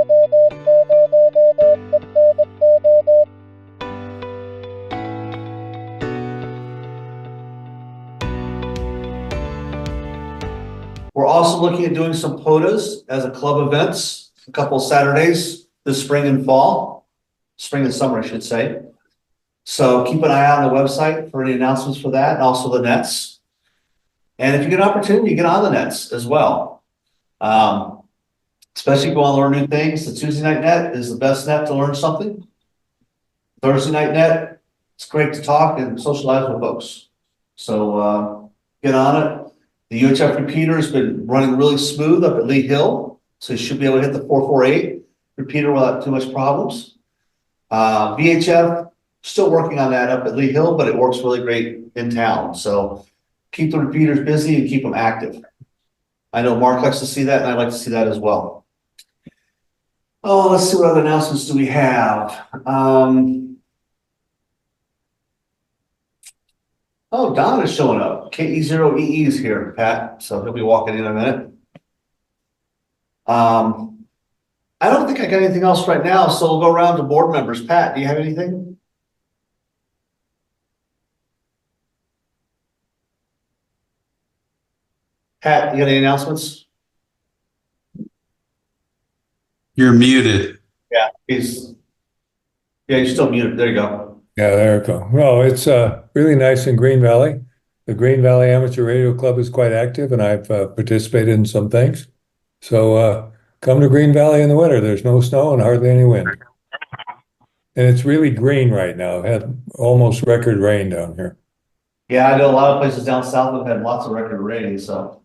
We're also looking at doing some POTAs as a club events, a couple of Saturdays this spring and fall, spring and summer, I should say. So keep an eye out on the website for any announcements for that, and also the nets. And if you get an opportunity, get on the nets as well. Especially if you want to learn new things. The Tuesday night net is the best net to learn something. Thursday night net, it's great to talk and socialize with folks. So get on it. The UHF repeater has been running really smooth up at Lee Hill, so you should be able to hit the 448 repeater without too much problems. VHF, still working on that up at Lee Hill, but it works really great in town. So keep the repeaters busy and keep them active. I know Mark likes to see that, and I like to see that as well. Oh, let's see what other announcements do we have. Oh, Don is showing up. KE0EE is here, Pat. So he'll be walking in a minute. I don't think I got anything else right now, so we'll go around to board members. Pat, do you have anything? Pat, you got any announcements? You're muted. Yeah, you're still muted. There you go. Yeah, there we go. Well, it's really nice in Green Valley. The Green Valley Amateur Radio Club is quite active, and I've participated in some things. So come to Green Valley in the winter. There's no snow and hardly any wind. And it's really green right now. It had almost record rain down here. Yeah, I know a lot of places down south have had lots of record rain, so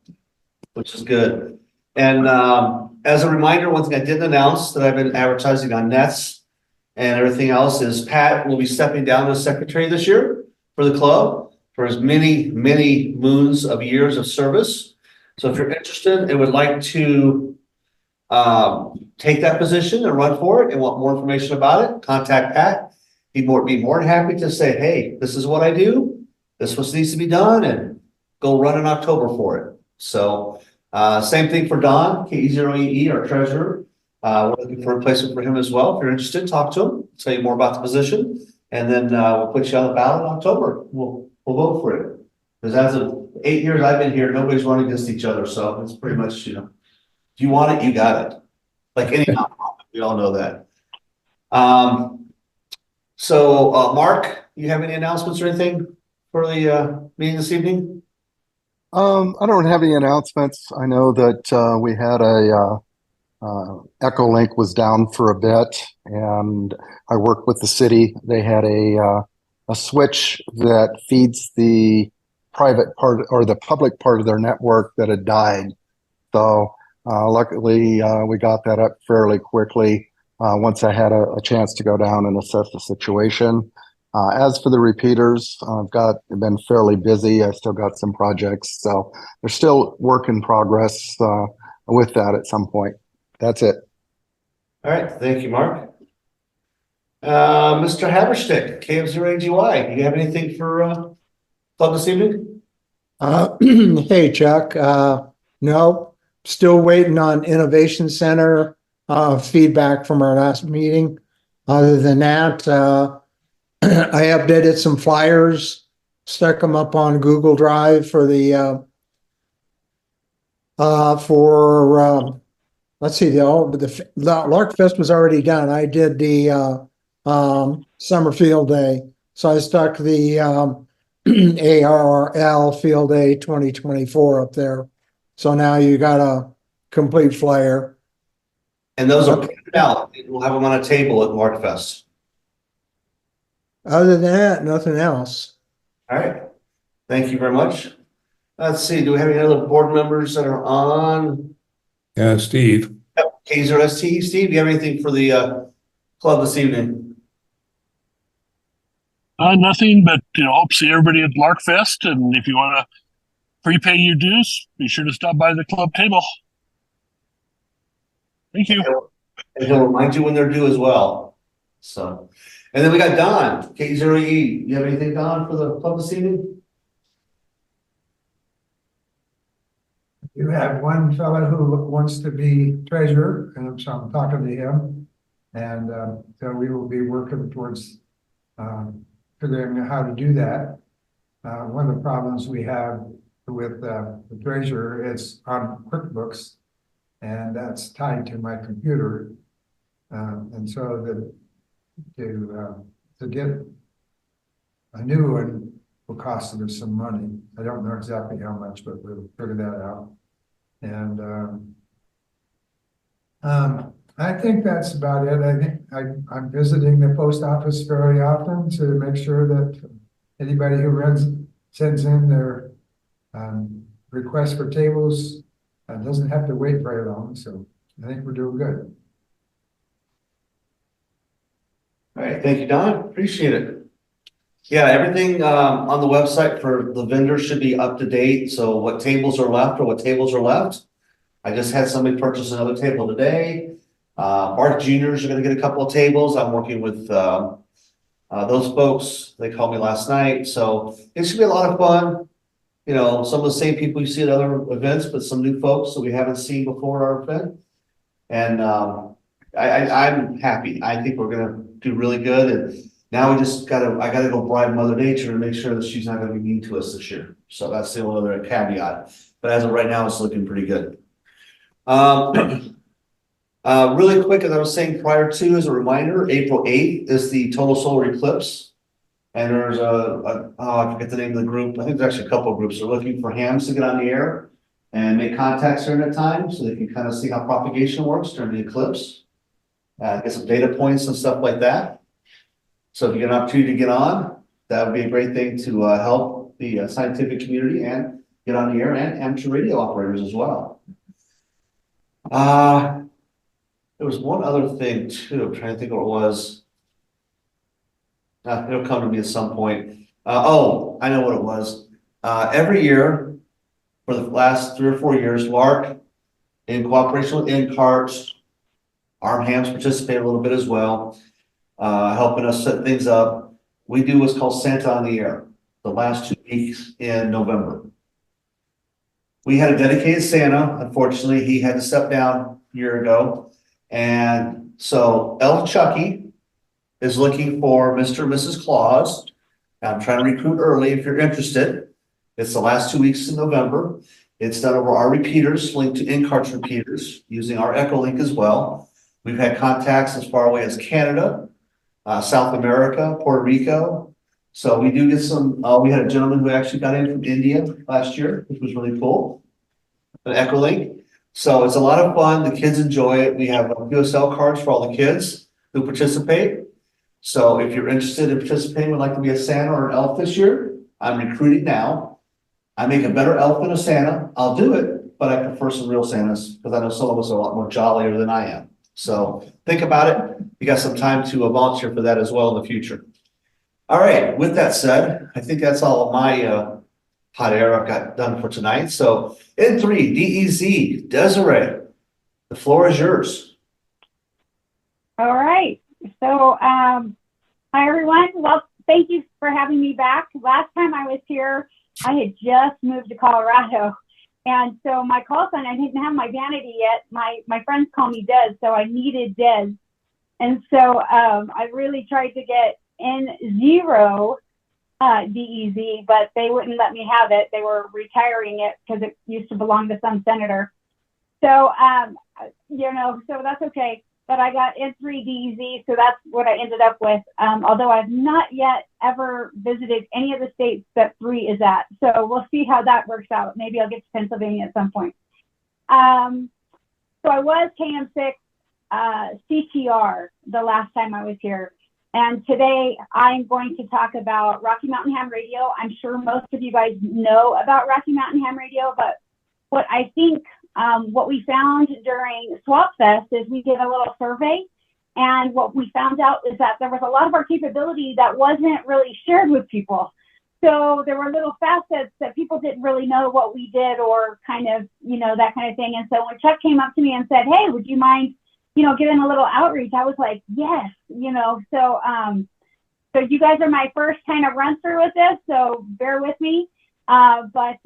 which is good. And as a reminder, one thing I didn't announce that I've been advertising on nets and everything else is Pat will be stepping down as secretary this year for the club for his many, many moons of years of service. So if you're interested and would like to take that position and run for it and want more information about it, contact Pat. He'd be more than happy to say, hey, this is what I do. This is what needs to be done, and go run in October for it. So same thing for Don, KE0EE, our treasurer. We're looking for a replacement for him as well. If you're interested, talk to him, tell you more about the position, and then we'll put you on the ballot in October. We'll vote for it. Because as of 8 years I've been here, nobody's running against each other. So it's pretty much, if you want it, you got it. Like any nonprofit, we all know that. So Mark, you have any announcements or anything for the meeting this evening? I don't have any announcements. I know that we had a Echolink was down for a bit, and I worked with the city. They had a switch that feeds the private part or the public part of their network that had died. So luckily we got that up fairly quickly once I had a chance to go down and assess the situation. As for the repeaters, I've been fairly busy. I still got some projects, so there's still work in progress with that at some point. That's it. All right, thank you, Mark. Mr. Haberstick, KF0AGY, do you have anything for club this evening? Hey, Chuck. No, still waiting on Innovation Center feedback from our last meeting. Other than that, I updated some flyers, stuck them up on Google Drive for the let's see, the LARC Fest was already done. I did the summer field day, so I stuck the ARRL field day 2024 up there. So now you got a complete flyer. And those are printed out. We'll have them on a table at LARC Fest. Other than that, nothing else. All right. Thank you very much. Let's see. Do we have any other board members that are on? Yeah, Steve. Yep. KZRST. Steve, do you have anything for the club this evening? Nothing, but hope to see everybody at LARC Fest. And if you want to prepay your dues, be sure to stop by the club table. Thank you. And he'll remind you when they're due as well. So, and then we got Don, K0E. You have anything, Don, for the club this evening? You have one fellow who wants to be treasurer, and so I'm talking to him. And so we will be working towards figuring out how to do that. One of the problems we have with the treasurer is on QuickBooks, and that's tied to my computer. And so to get a new one will cost us some money. I don't know exactly how much, but we'll figure that out. And I think that's about it. I think I'm visiting the post office fairly often to make sure that anybody who sends in their request for tables doesn't have to wait very long. So I think we're doing good. All right, thank you, Don. Appreciate it. Yeah, everything on the website for the vendors should be up to date. So what tables are left or what tables are left. I just had somebody purchase another table today. Bart Juniors are going to get a couple of tables. I'm working with those folks. They called me last night. So it should be a lot of fun. You know, some of the same people you see at other events, but some new folks that we haven't seen before our event. And I'm happy. I think we're going to do really good. And now we just I gotta go bribe Mother Nature and make sure that she's not gonna be mean to us this year. So that's the only other caveat. But as of right now, it's looking pretty good. Really quick, as I was saying prior to, as a reminder, April 8th is the total solar eclipse. And there's I forget the name of the group. I think there's actually a couple of groups. They're looking for hams to get on the air and make contacts during that time so they can kind of see how propagation works during the eclipse. Get some data points and stuff like that. So if you get an opportunity to get on, that would be a great thing to help the scientific community and get on the air, and amateur radio operators as well. There was one other thing too. I'm trying to think what it was. It'll come to me at some point. Oh, I know what it was. Every year for the last 3 or 4 years, LARC, in cooperation with NCART, RMHAMs participate a little bit as well. Helping us set things up. We do what's called Santa on the Air, the last 2 weeks in November. We had a dedicated Santa. Unfortunately, he had to step down a year ago. And so Elf Chucky is looking for Mr. and Mrs. Claus. I'm trying to recruit early if you're interested. It's the last 2 weeks in November. It's done over our repeaters, linked to NCART's repeaters, using our Echo link as well. We've had contacts as far away as Canada, South America, Puerto Rico. So we do get some, we had a gentleman who actually got in from India last year, which was really cool, an Echo Link. So it's a lot of fun. The kids enjoy it. We have USL cards for all the kids who participate. So if you're interested in participating, would like to be a Santa or an elf this year, I'm recruiting now. I make a better elf than a Santa. I'll do it, but I prefer some real Santas because I know some of us are a lot more jollier than I am. So think about it. You got some time to volunteer for that as well in the future. All right. With that said, I think that's all of my hot air I've got done for tonight. So N3, DEZ, Desiree, the floor is yours. All right. So, hi everyone. Well, thank you for having me back. Last time I was here, I had just moved to Colorado. And so my call sign, I didn't have my vanity yet. My friends call me Des, so I needed Des. And so I really tried to get N0 DEZ, but they wouldn't let me have it. They were retiring it because it used to belong to some senator. So, so that's okay. But I got N3 DEZ, so that's what I ended up with. Although I've not yet ever visited any of the states that 3 is at. So we'll see how that works out. Maybe I'll get to Pennsylvania at some point. So I was KM6 CTR the last time I was here. And today I'm going to talk about Rocky Mountain Ham Radio. I'm sure most of you guys know about Rocky Mountain Ham Radio, but what I think what we found during Swap Fest is we did a little survey, and what we found out is that there was a lot of our capability that wasn't really shared with people. So there were little facets that people didn't really know what we did, or kind of, that kind of thing. And so when Chuck came up to me and said, hey, would you mind, giving a little outreach? I was like, yes, so you guys are my first kind of run through with this, so bear with me. But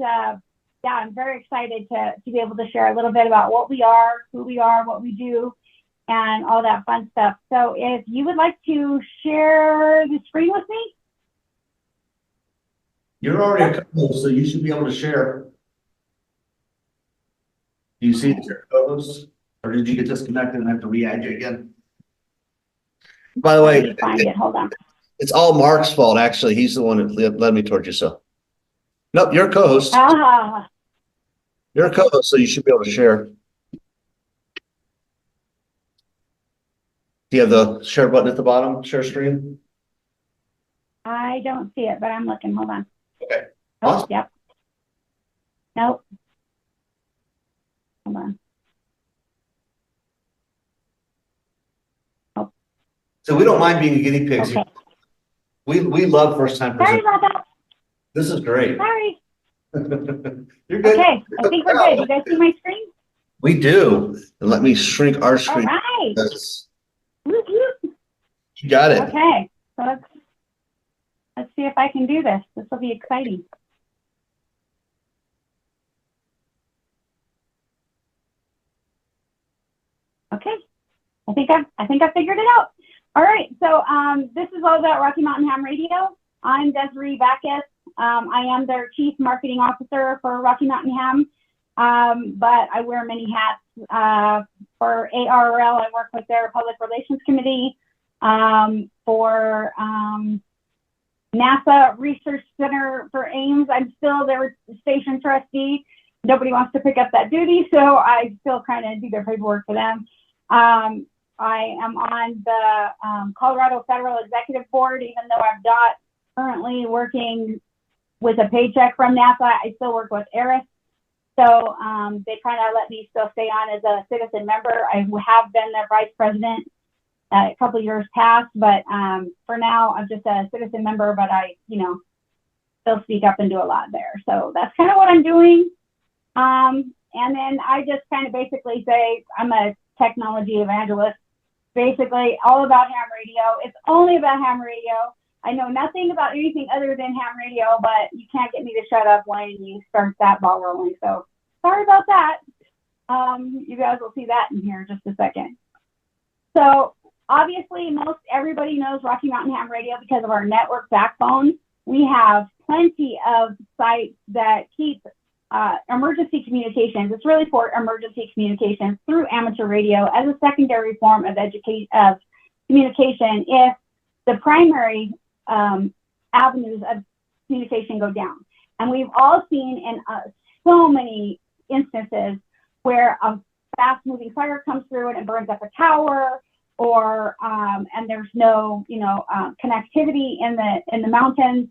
yeah, I'm very excited to be able to share a little bit about what we are, who we are, what we do, and all that fun stuff. So if you would like to share the screen with me. You're already a co-host, so you should be able to share. Do you see your co-host? Or did you get disconnected and have to re-add you again? By the Let me way, find it. Hold on. it's all Mark's fault, actually. He's the one that led me towards you, so. Nope, you're a co-host. You're a co-host, so you should be able to share. Do you have the share button at the bottom, share screen? I don't see it, but I'm looking. Hold on. Okay. Oh, Awesome. yep. Nope. Hold on. So we don't mind being a guinea pigs. Okay. We love first time Sorry presenters. about that. This is great. Sorry. You're good. Okay. I think we're good. You guys see my screen? We do. And let me shrink our All screen. right. That's- Whoop, whoop. You got it. Okay. So let's see if I can do this. This will be exciting. Okay. I think I figured it out. All right. So this is all about Rocky Mountain Ham Radio. I'm Desiree Baccus. I am their Chief Marketing Officer for Rocky Mountain Ham. But I wear many hats. For ARRL, I work with their Public Relations Committee. For NASA Research Center for Ames, I'm still their station trustee. Nobody wants to pick up that duty, so I still kind of do their paperwork for them. I am on the Colorado Federal Executive Board, even though I'm not currently working with a paycheck from NASA. I still work with ERIS. So they kind of let me still stay on as a citizen member. I have been their vice president a couple of years past, but for now, I'm just a citizen member, but I, still speak up and do a lot there. So that's kind of what I'm doing. And then I just kind of basically say I'm a technology evangelist, basically all about ham radio. It's only about ham radio. I know nothing about anything other than ham radio, but you can't get me to shut up when you start that ball rolling. So sorry about that. You guys will see that in here in just a second. So obviously, most everybody knows Rocky Mountain Ham Radio because of our network backbone. We have plenty of sites that keep emergency communications. It's really for emergency communications through amateur radio as a secondary form of communication if the primary avenues of communication go down. And we've all seen in so many instances where a fast-moving fire comes through and it burns up a tower, or and there's no connectivity in the mountains.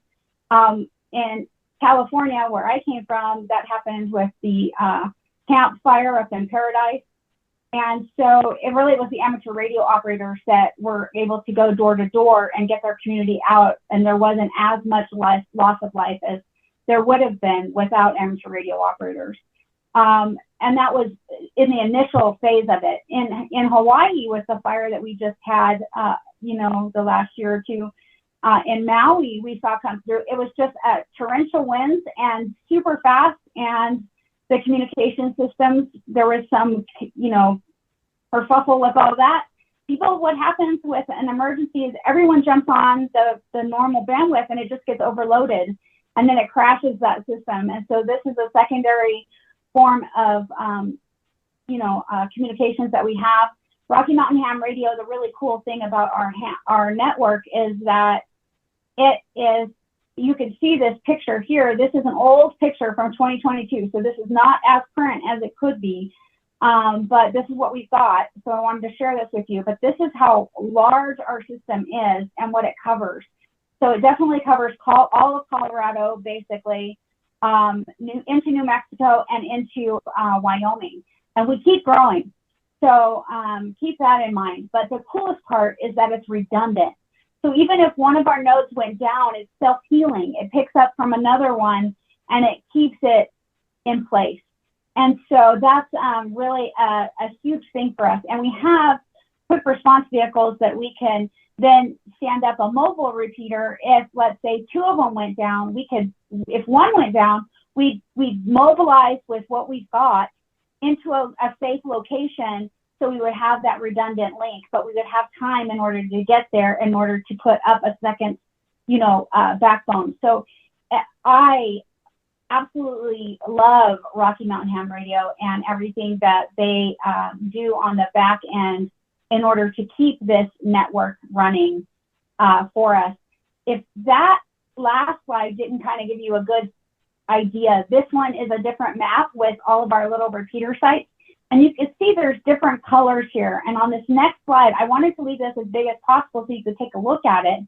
In California, where I came from, that happened with the campfire up in Paradise. And so it really was the amateur radio operators that were able to go door to door and get their community out. And there wasn't as much loss of life as there would have been without amateur radio operators. And that was in the initial phase of it. In Hawaii, with the fire that we just had, the last year or two, in Maui, we saw come through. It was just torrential winds and super fast, and the communication systems, there was some, kerfuffle with all that. What happens with an emergency is everyone jumps on the normal bandwidth and it just gets overloaded, and then it crashes that system. And so this is a secondary form of, communications that we have. Rocky Mountain Ham Radio, the really cool thing about our network is that it is, you can see this picture here. This is an old picture from 2022. So this is not as current as it could be, but this is what we've got. So I wanted to share this with you, but this is how large our system is and what it covers. So it definitely covers all of Colorado, basically, into New Mexico and into Wyoming. And we keep growing. So keep that in mind. But the coolest part is that it's redundant. So even if one of our nodes went down, it's self-healing. It picks up from another one and it keeps it in place. And so that's really a huge thing for us. And we have quick response vehicles that we can then stand up a mobile repeater. If, let's say, two of them went down, if one went down, we mobilize with what we've got into a safe location, so we would have that redundant link, but we would have time in order to get there, in order to put up a second, backbone. So I absolutely love Rocky Mountain Ham Radio and everything that they do on the back end in order to keep this network running for us. If that last slide didn't kind of give you a good idea, this one is a different map with all of our little repeater sites. And you can see there's different colors here. And on this next slide, I wanted to leave this as big as possible so you could take a look at it.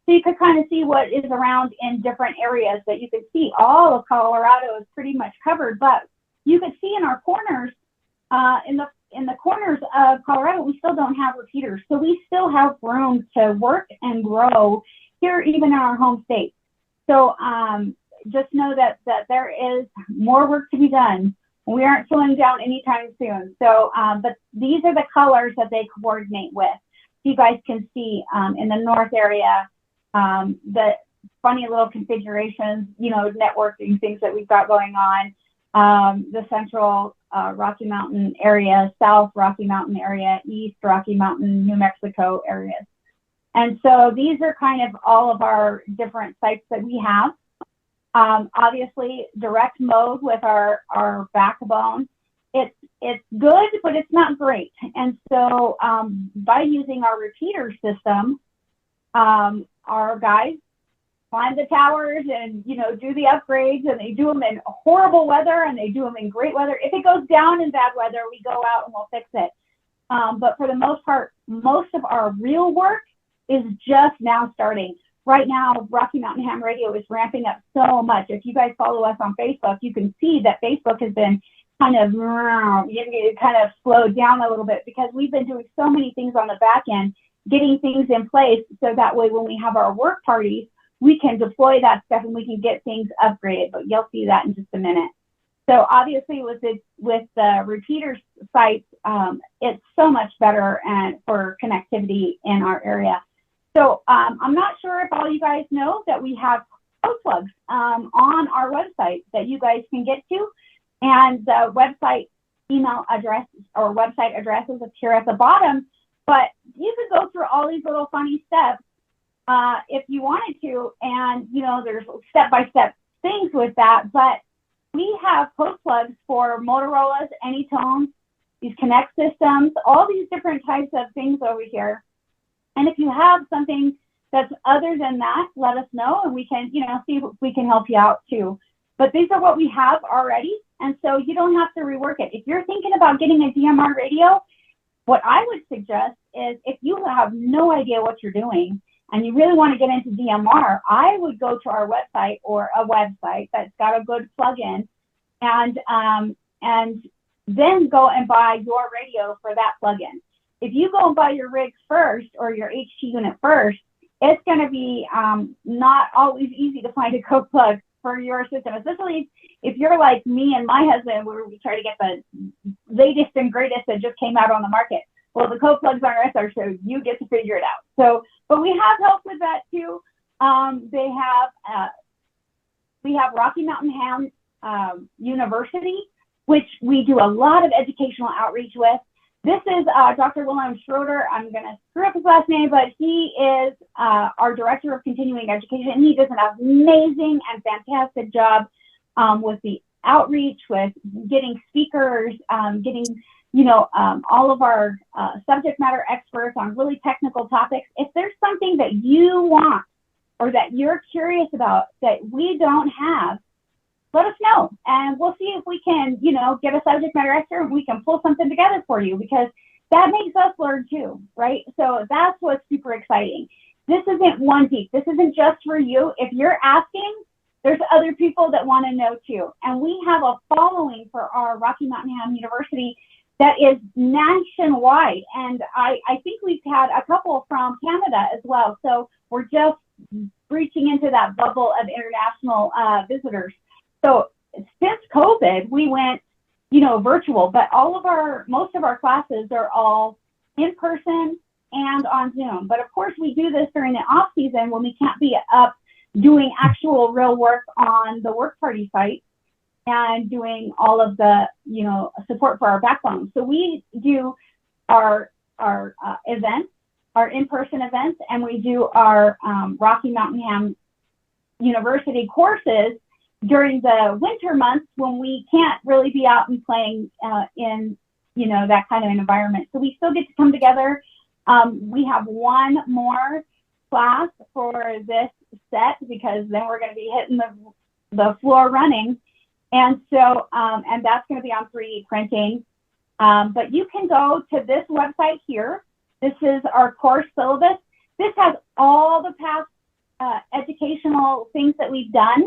So you could kind of see what is around in different areas that you could see. All of Colorado is pretty much covered, but you could see in our corners, in the corners of Colorado, we still don't have repeaters. So we still have room to work and grow here, even in our home state. So just know that there is more work to be done. We aren't slowing down anytime soon. So, but these are the colors that they coordinate with. So you guys can see in the north area, the funny little configurations, networking things that we've got going on. The central Rocky Mountain area, South Rocky Mountain area, East Rocky Mountain, New Mexico areas. And so these are kind of all of our different sites that we have. Obviously, direct mode with our backbone. It's good, but it's not great. And so by using our repeater system, our guys climb the towers and, do the upgrades, and they do them in horrible weather and they do them in great weather. If it goes down in bad weather, we go out and we'll fix it. But for the most part, most of our real work is just now starting. Right now, Rocky Mountain Ham Radio is ramping up so much. If you guys follow us on Facebook, you can see that Facebook has been kind of slowed down a little bit, because we've been doing so many things on the back end, getting things in place, so that way when we have our work parties, we can deploy that stuff and we can get things upgraded. But you'll see that in just a minute. So obviously with the repeater sites, it's so much better and for connectivity in our area. So I'm not sure if all you guys know that we have code plugs on our website that you guys can get to. And the website email address or website addresses appear at the bottom. But you could go through all these little funny steps if you wanted to. And, there's step-by-step things with that. But we have code plugs for Motorola's, Anytones, these Connect systems, all these different types of things over here. And if you have something that's other than that, let us know, and we can, see if we can help you out too. But these are what we have already, and so you don't have to rework it. If you're thinking about getting a DMR radio, what I would suggest is, if you have no idea what you're doing and you really want to get into DMR, I would go to our website, or a website that's got a good plugin, and then go and buy your radio for that plugin. If you go and buy your rig first, or your HT unit first, it's going to be not always easy to find a code plug for your system, especially if you're like me and my husband, where we try to get the latest and greatest that just came out on the market. Well, the code plugs aren't us, so you get to figure it out. So, but we have help with that too. We have Rocky Mountain Ham University, which we do a lot of educational outreach with. This is Dr. William Schroeder. I'm going to screw up his last name, but he is our Director of Continuing Education. And he does an amazing and fantastic job with the outreach, with getting speakers, getting, all of our subject matter experts on really technical topics. If there's something that you want or that you're curious about that we don't have, let us know, and we'll see if we can, get a subject matter expert and we can pull something together for you, because that makes us learn too, right? So that's what's super exciting. This isn't one piece. This isn't just for you. If you're asking, there's other people that want to know too. And we have a following for our Rocky Mountain Ham University that is nationwide. And I think we've had a couple from Canada as well. So we're just breaching into that bubble of international visitors. So since COVID, we went, virtual, but most of our classes are all in person and on Zoom. But of course, we do this during the off season when we can't be up doing actual real work on the work party site. and doing all of the, support for our backbone. So we do our events, our in-person events, and we do our Rocky Mountain Ham University courses during the winter months when we can't really be out and playing in, that kind of an environment. So we still get to come together. We have one more class for this set because then we're going to be hitting the floor running. And so, and that's going to be on 3D printing. But you can go to this website here. This is our course syllabus. This has all the past educational things that we've done.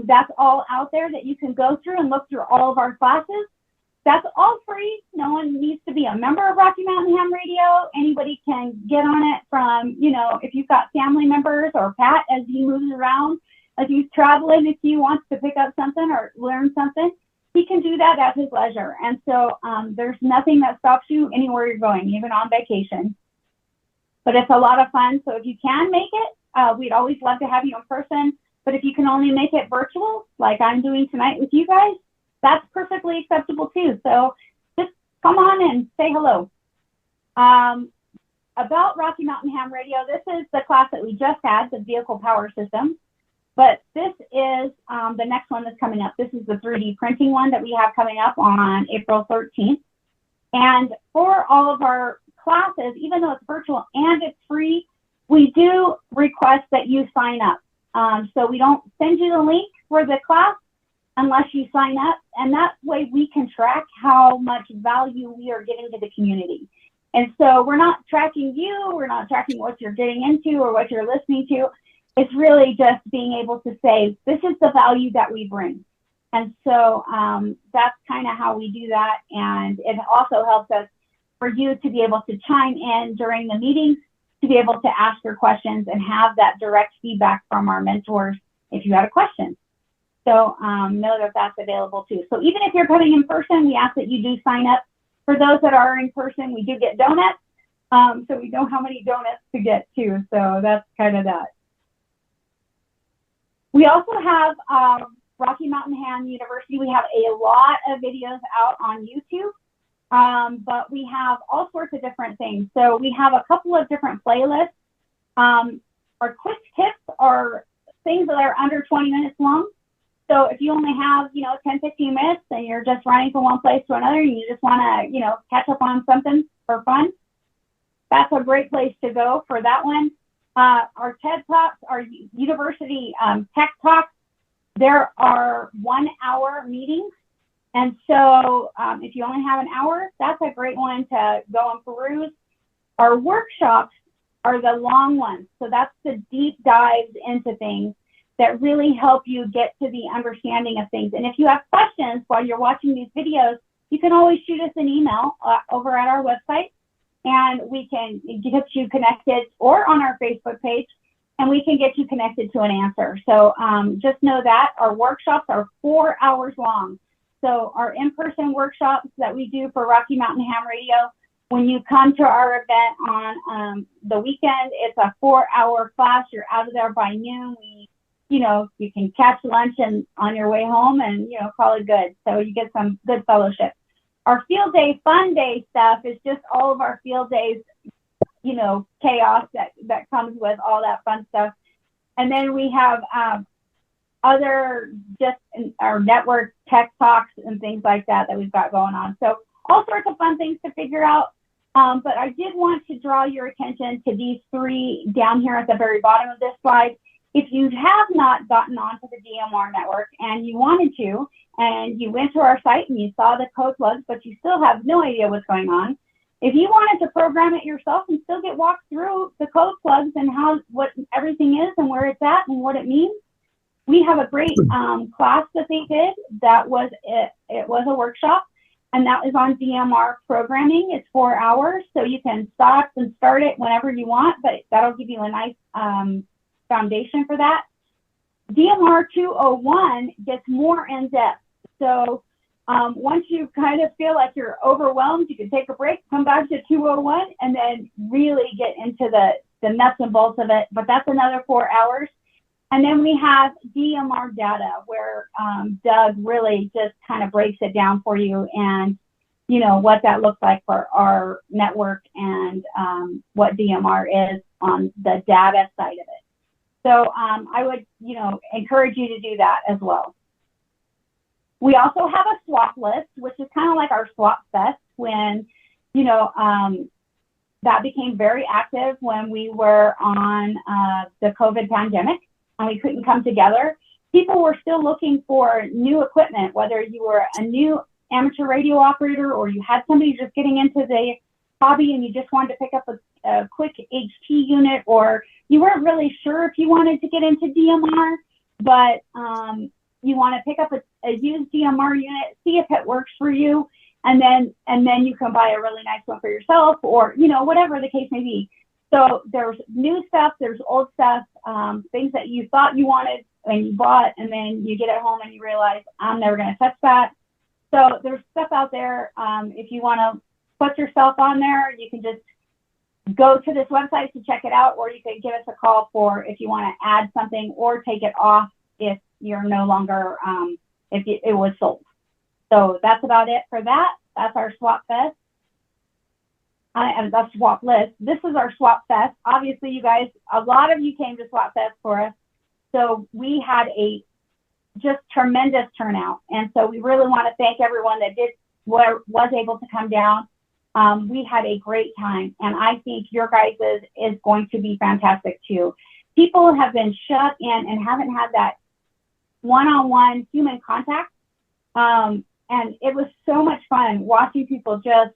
That's all out there that you can go through and look through all of our classes. That's all free. No one needs to be a member of Rocky Mountain Ham Radio. Anybody can get on it from, if you've got family members or Pat as he moves around, as he's traveling, if he wants to pick up something or learn something, he can do that at his leisure. And so there's nothing that stops you anywhere you're going, even on vacation. But it's a lot of fun. So if you can make it, we'd always love to have you in person. But if you can only make it virtual, like I'm doing tonight with you guys, that's perfectly acceptable too. So just come on and say hello. About Rocky Mountain Ham Radio, this is the class that we just had, the vehicle power system. But this is the next one that's coming up. This is the 3D printing one that we have coming up on April 13th. And for all of our classes, even though it's virtual and it's free, we do request that you sign up. So we don't send you the link for the class unless you sign up. And that way we can track how much value we are giving to the community. And so we're not tracking you, we're not tracking what you're getting into or what you're listening to. It's really just being able to say, this is the value that we bring. And so that's kind of how we do that. And it also helps us for you to be able to chime in during the meetings, to be able to ask your questions and have that direct feedback from our mentors if you have a question. So know that that's available too. So even if you're coming in person, we ask that you do sign up. For those that are in person, we do get donuts. So we know how many donuts to get too. So that's kind of that. We also have Rocky Mountain Ham University. We have a lot of videos out on YouTube, but we have all sorts of different things. So we have a couple of different playlists. Our quick tips are things that are under 20 minutes long. So if you only have, 10, 15 minutes and you're just running from one place to another and you just want to, catch up on something for fun, that's a great place to go for that one. Our TED Talks, our university tech talks, there are 1 hour meetings. And so if you only have an hour, that's a great one to go and peruse. Our workshops are the long ones. So that's the deep dives into things that really help you get to the understanding of things. And if you have questions while you're watching these videos, you can always shoot us an email over at our website, and we can get you connected, or on our Facebook page, and we can get you connected to an answer. So just know that our workshops are 4 hours long. So our in-person workshops that we do for Rocky Mountain Ham Radio, when you come to our event on the weekend, it's a 4 hour class. You're out of there by noon. You can catch lunch and on your way home and, call it good. So you get some good fellowship. Our field day, fun day stuff is just all of our field days, chaos that comes with all that fun stuff. And then we have other just our network tech talks and things like that we've got going on. So all sorts of fun things to figure out. But I did want to draw your attention to these three down here at the very bottom of this slide. If you have not gotten onto the DMR network and you wanted to, and you went to our site and you saw the code plugs, but you still have no idea what's going on, if you wanted to program it yourself and still get walked through the code plugs and what everything is and where it's at and what it means, we have a great class that they did. That was it was a workshop, and that is on DMR programming. It's 4 hours, so you can stop and start it whenever you want, but that'll give you a nice foundation for that. DMR 201 gets more in depth. So once you kind of feel like you're overwhelmed, you can take a break, come back to 201, and then really get into the nuts and bolts of it. But that's another 4 hours. And then we have DMR data, where Doug really just kind of breaks it down for you, and you know what that looks like for our network, and what DMR is on the data side of it. So I would, you know, encourage you to do that as well. We also have a swap list, which is kind of like our swap fest, when, you know, that became very active when we were on the COVID pandemic and we couldn't come together. People were still looking for new equipment, whether you were a new amateur radio operator or you had somebody just getting into the hobby and you just wanted to pick up a quick HT unit, or you weren't really sure if you wanted to get into DMR, but you want to pick up a used DMR unit, see if it works for you, and then you can buy a really nice one for yourself, or, you know, whatever the case may be. So there's new stuff, there's old stuff, things that you thought you wanted and you bought, and then you get it home and you realize, I'm never going to touch that. So there's stuff out there. If you want to put yourself on there, you can just go to this website to check it out, or you can give us a call for if you want to add something or take it off if you're no longer, if it was sold. So that's about it for that. That's our swap fest. And that's swap list. This is our swap fest. Obviously, you guys, a lot of you came to swap fest for us. So we had a just tremendous turnout. And so we really want to thank everyone that was able to come down. We had a great time, and I think your guys' is going to be fantastic too. People have been shut in and haven't had that one-on-one human contact. And it was so much fun watching people just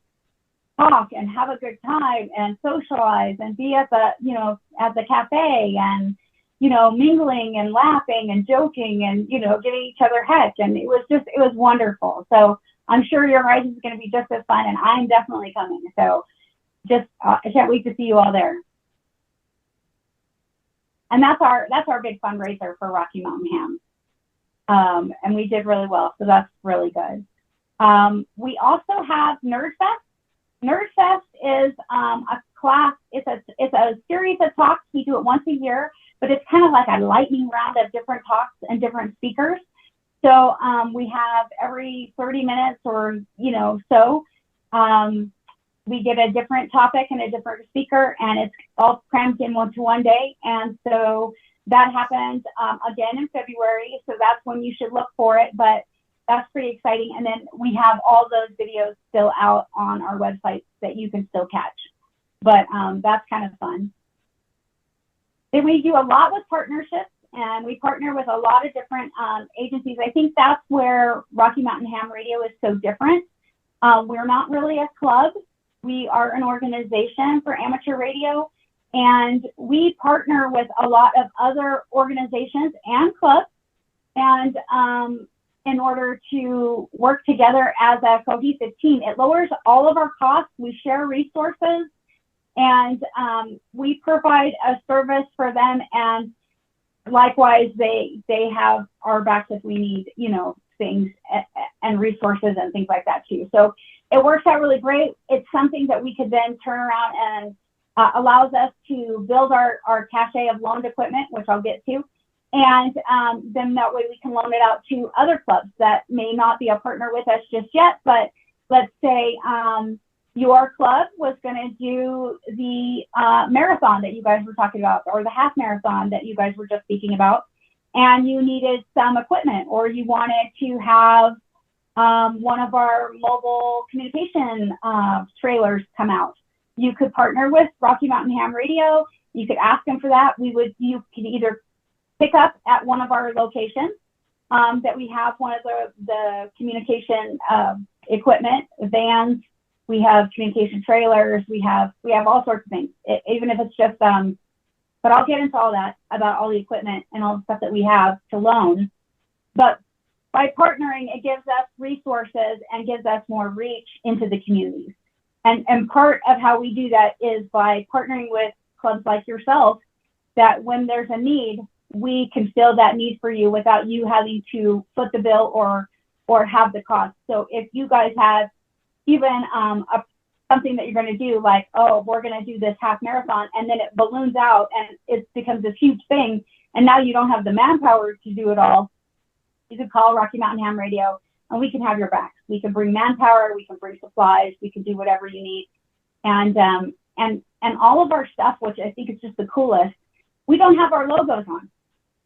talk and have a good time and socialize and be at the, you know, at the cafe and, you know, mingling and laughing and joking and, you know, giving each other heck. And it was wonderful. So I'm sure your guys is going to be just as fun, and I'm definitely coming. So just, I can't wait to see you all there. And that's our big fundraiser for Rocky Mountain Ham. And we did really well, so that's really good. We also have Nerd Fest. Nerd Fest is a class. It's a series of talks. We do it once a year, but it's kind of like a lightning round of different talks and different speakers. So we have every 30 minutes or, you know, so we get a different topic and a different speaker, and it's all crammed in one day. And so that happens again in February. So that's when you should look for it. But that's pretty exciting. And then we have all those videos still out on our website that you can still catch. But that's kind of fun. Then we do a lot with partnerships, and we partner with a lot of different agencies. I think that's where Rocky Mountain Ham Radio is so different. We're not really a club. We are an organization for amateur radio, and we partner with a lot of other organizations and clubs, and in order to work together as a cohesive team. It lowers all of our costs. We share resources, and we provide a service for them, and likewise, they have our backs if we need, you know, things and resources and things like that too. So it works out really great. It's something that we could then turn around and allows us to build our cache of loaned equipment, which I'll get to. And then that way we can loan it out to other clubs that may not be a partner with us just yet. But let's say your club was going to do the marathon that you guys were talking about, or the half marathon that you guys were just speaking about, and you needed some equipment, or you wanted to have one of our mobile communication trailers come out. You could partner with Rocky Mountain Ham Radio. You could ask them for that. You could either pick up at one of our locations that we have one of the communication equipment, vans. We have communication trailers. We have all sorts of things, even if it's just, but I'll get into all that about all the equipment and all the stuff that we have to loan. But by partnering, it gives us resources and gives us more reach into the communities. And part of how we do that is by partnering with clubs like yourself, that when there's a need, we can fill that need for you without you having to foot the bill or have the cost. So if you guys have even something that you're going to do, like, oh, we're going to do this half marathon, and then it balloons out and it becomes this huge thing, and now you don't have the manpower to do it all, you can call Rocky Mountain Ham Radio and we can have your back. We can bring manpower, we can bring supplies, we can do whatever you need. And all of our stuff, which I think is just the coolest, we don't have our logos on.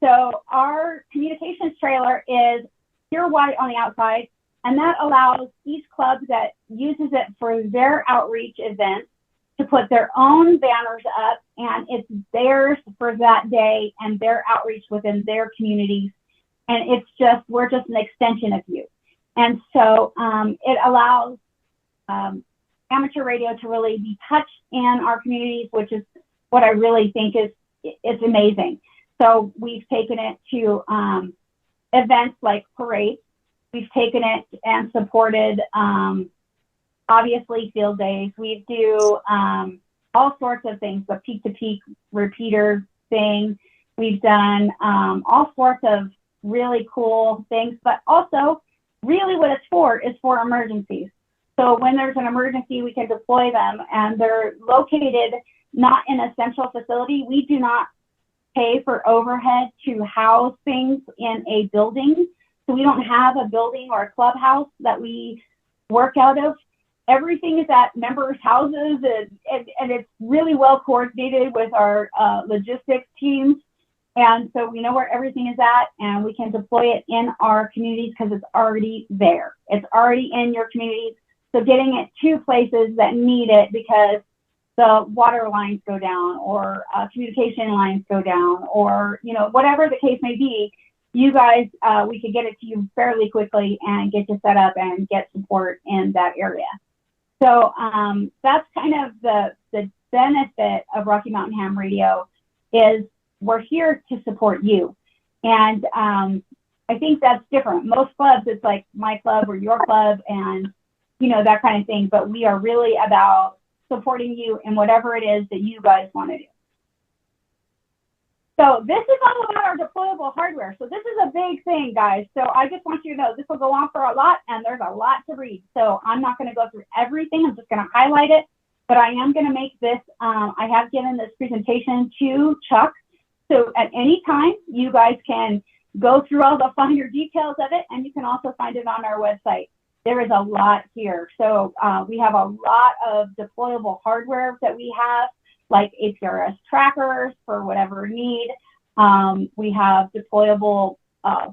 So our communications trailer is pure white on the outside, and that allows each club that uses it for their outreach events to put their own banners up, and it's theirs for that day and their outreach within their communities. And it's just, we're just an extension of you. And so it allows amateur radio to really be touched in our communities, which is what I really think is, it's amazing. So we've taken it to events like parades. We've taken it and supported, obviously, field days. We do all sorts of things, the peak-to-peak repeater thing. We've done all sorts of really cool things, but also really what it's for is for emergencies. So when there's an emergency, we can deploy them, and they're located not in a central facility. We do not pay for overhead to house things in a building. So we don't have a building or a clubhouse that we work out of. Everything is at members' houses, and it's really well coordinated with our logistics teams. And so we know where everything is at, and we can deploy it in our communities because it's already there. It's already in your communities. So getting it to places that need it because the water lines go down, or communication lines go down, or, you know, whatever the case may be, you guys, we could get it to you fairly quickly and get you set up and get support in that area. So that's kind of the benefit of Rocky Mountain Ham Radio is we're here to support you. And I think that's different. Most clubs, it's like my club or your club and, you know, that kind of thing. But we are really about supporting you in whatever it is that you guys want to do. So this is all about our deployable hardware. So this is a big thing, guys. So I just want you to know this will go on for a lot, and there's a lot to read. So I'm not going to go through everything. I'm just going to highlight it. But I am going to make this, I have given this presentation to Chuck. So at any time, you guys can go through all the finer details of it, and you can also find it on our website. There is a lot here. So we have a lot of deployable hardware that we have, like APRS trackers for whatever need. We have deployable,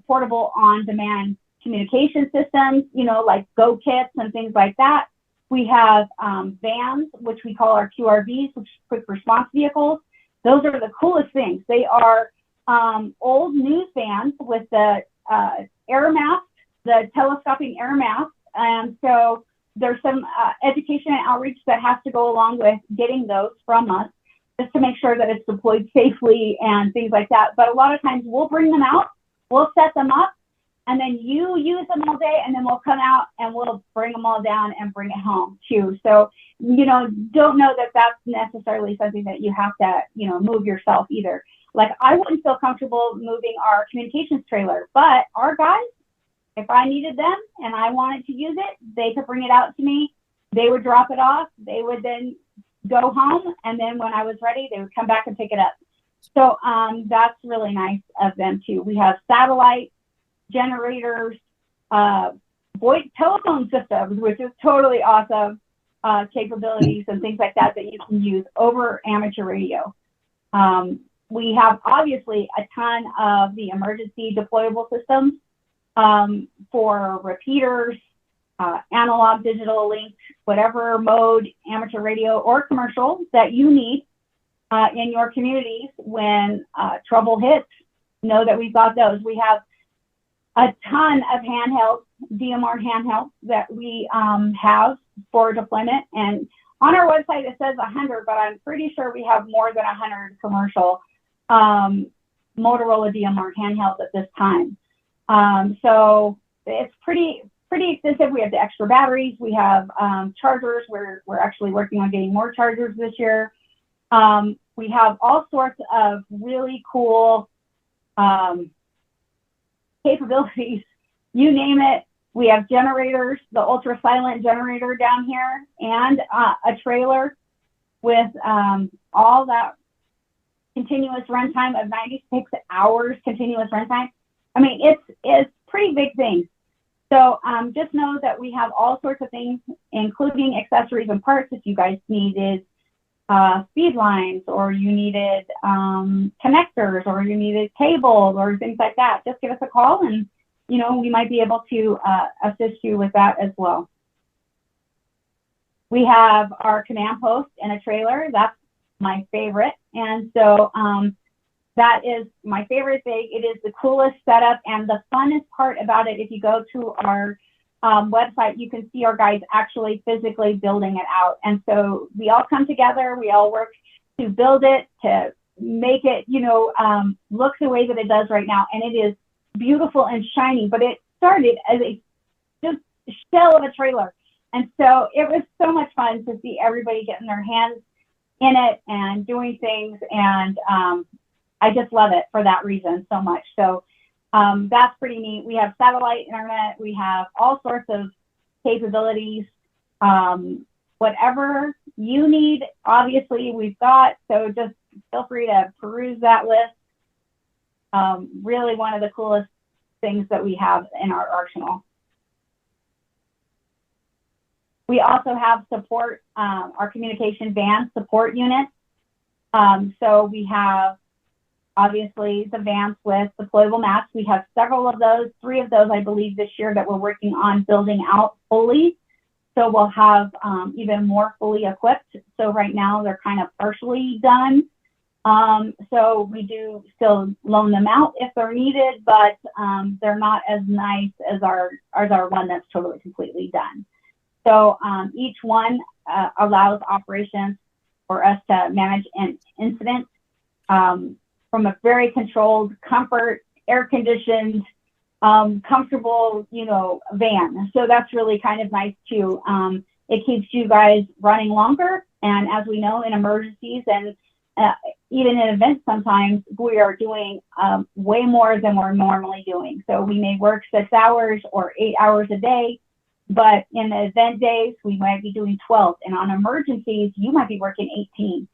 portable on-demand communication systems, you know, like Go kits and things like that. We have vans, which we call our QRVs, which is quick response vehicles. Those are the coolest things. They are old news vans with the air mask, the telescoping air mask. And so there's some education and outreach that has to go along with getting those from us just to make sure that it's deployed safely and things like that. But a lot of times we'll bring them out, we'll set them up, and then you use them all day, and then we'll come out and we'll bring them all down and bring it home too. So, you know, don't know that that's necessarily something that you have to, you know, move yourself either. Like I wouldn't feel comfortable moving our communications trailer, but our guys, if I needed them and I wanted to use it, they could bring it out to me. They would drop it off. They would then go home. And then when I was ready, they would come back and pick it up. So that's really nice of them too. We have satellite generators, voice telephone systems, which is totally awesome, capabilities and things like that that you can use over amateur radio. We have obviously a ton of the emergency deployable systems for repeaters, analog, digital, link, whatever mode, amateur radio or commercial that you need in your communities when trouble hits. Know that we've got those. We have a ton of handhelds, DMR handhelds that we have for deployment. And on our website, it says 100, but I'm pretty sure we have more than 100 commercial Motorola DMR handhelds at this time. So it's pretty extensive. We have the extra batteries. We have chargers. We're actually working on getting more chargers this year. We have all sorts of really cool capabilities. You name it. We have generators, the ultra silent generator down here, and a trailer with all that continuous runtime of 96 hours continuous runtime. I mean, it's pretty big things. So just know that we have all sorts of things, including accessories and parts. If you guys needed speed lines, or you needed connectors, or you needed cables, or things like that, just give us a call, and we might be able to assist you with that as well. We have our command post in a trailer. That's my favorite, and so that is my favorite thing. It is the coolest setup, and the funnest part about it, if you go to our website, you can see our guys actually physically building it out. And so we all come together, we all work to build it, to make it, look the way that it does right now. And it is beautiful and shiny, but it started as a just shell of a trailer. And so it was so much fun to see everybody getting their hands in it and doing things. And I just love it for that reason so much. So that's pretty neat. We have satellite internet. We have all sorts of capabilities. Whatever you need, obviously, we've got. So just feel free to peruse that list. Really one of the coolest things that we have in our arsenal. We also have support, our communication band support units. So we have obviously the vans with deployable mats. We have several of those, 3 of those, I believe, this year that we're working on building out fully. So we'll have even more fully equipped. So right now they're kind of partially done. So we do still loan them out if they're needed, but they're not as nice as our one that's totally completely done. So each one allows operations for us to manage an incident from a very controlled, comfort, air-conditioned, comfortable, van. So that's really kind of nice too. It keeps you guys running longer. And as we know, in emergencies and even in events, sometimes we are doing way more than we're normally doing. So we may work 6 hours or 8 hours a day, but in the event days, we might be doing 12. And on emergencies, you might be working 18.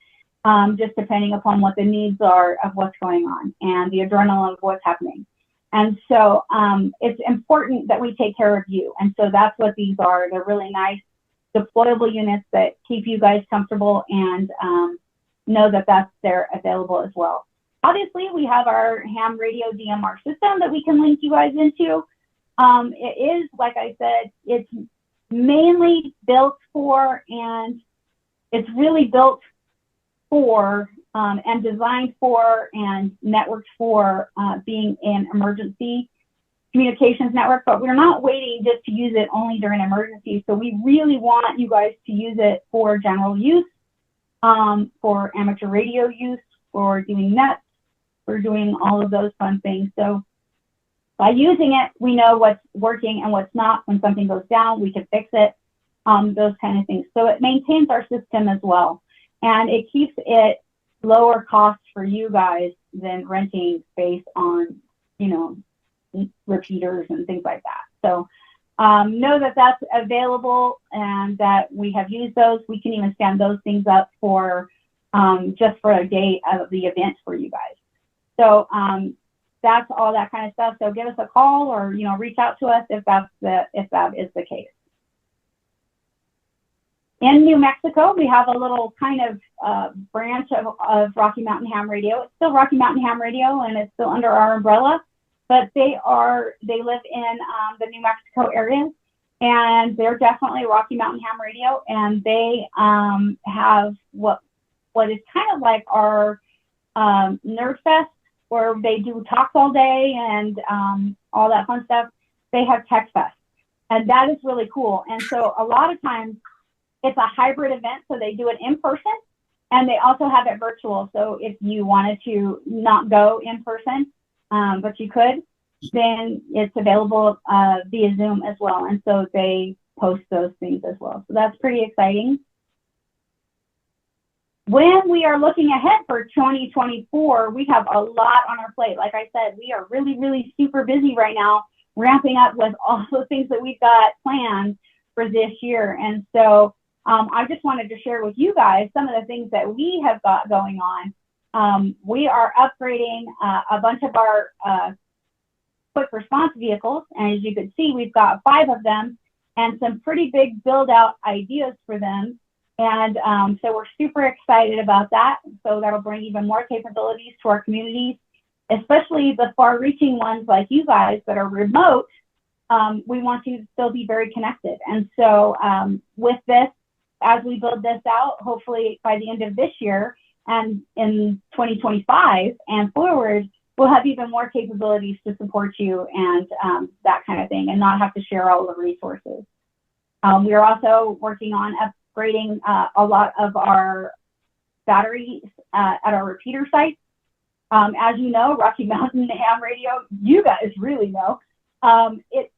Just depending upon what the needs are of what's going on and the adrenaline of what's happening. And so it's important that we take care of you. And so that's what these are. They're really nice deployable units that keep you guys comfortable, and know that that's there available as well. Obviously, we have our ham radio DMR system that we can link you guys into. It is, like I said, it's mainly built for, and it's really built for and designed for and networked for being an emergency communications network, but we're not waiting just to use it only during emergencies. So we really want you guys to use it for general use, for amateur radio use, for doing nets, for doing all of those fun things. So by using it, we know what's working and what's not. When something goes down, we can fix it, those kind of things. So it maintains our system as well. And it keeps it lower cost for you guys than renting space on, repeaters and things like that. So know that that's available and that we have used those. We can even stand those things up for just for a day of the event for you guys. So that's all that kind of stuff. So give us a call or, reach out to us if that is the case. In New Mexico, we have a little kind of branch of Rocky Mountain Ham Radio. It's still Rocky Mountain Ham Radio, and it's still under our umbrella, but they live in the New Mexico area, and they're definitely Rocky Mountain Ham Radio, and they have what is kind of like our Nerd Fest, where they do talks all day and all that fun stuff. They have Tech Fest, and that is really cool. And so a lot of times, it's a hybrid event, so they do it in person, and they also have it virtual. So if you wanted to not go in person, but you could, then it's available via Zoom as well. And so they post those things as well. So that's pretty exciting. When we are looking ahead for 2024, we have a lot on our plate. Like I said, we are really, really super busy right now, ramping up with all the things that we've got planned for this year. And so I just wanted to share with you guys some of the things that we have got going on. we are upgrading a bunch of our quick response vehicles. And as you can see, we've got 5 of them and some pretty big build out ideas for them. And so we're super excited about that. So that'll bring even more capabilities to our communities, especially the far reaching ones like you guys that are remote. We want you to still be very connected. And so with this, as we build this out, hopefully by the end of this year and in 2025 and forward, we'll have even more capabilities to support you and that kind of thing, and not have to share all the resources. We are also working on upgrading a lot of our batteries at our repeater sites. As you know, Rocky Mountain Ham Radio, you guys really know,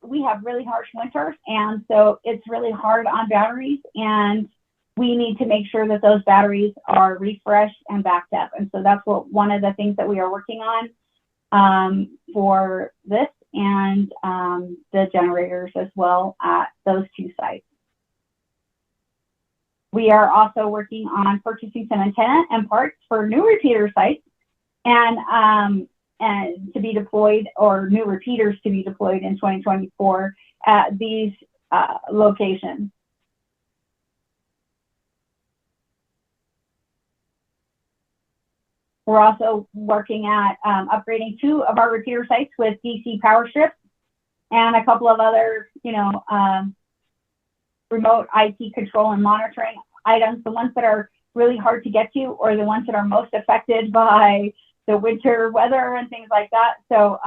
we have really harsh winters, and so it's really hard on batteries, and we need to make sure that those batteries are refreshed and backed up. And so that's one of the things that we are working on for this, and the generators as well at those 2 sites. We are also working on purchasing some antenna and parts for new repeater sites and to be deployed, or new repeaters to be deployed in 2024 at these locations. We're also working at upgrading 2 of our repeater sites with DC power strips and a couple of other, remote IT control and monitoring items, the ones that are really hard to get to, or the ones that are most affected by the winter weather and things like that. So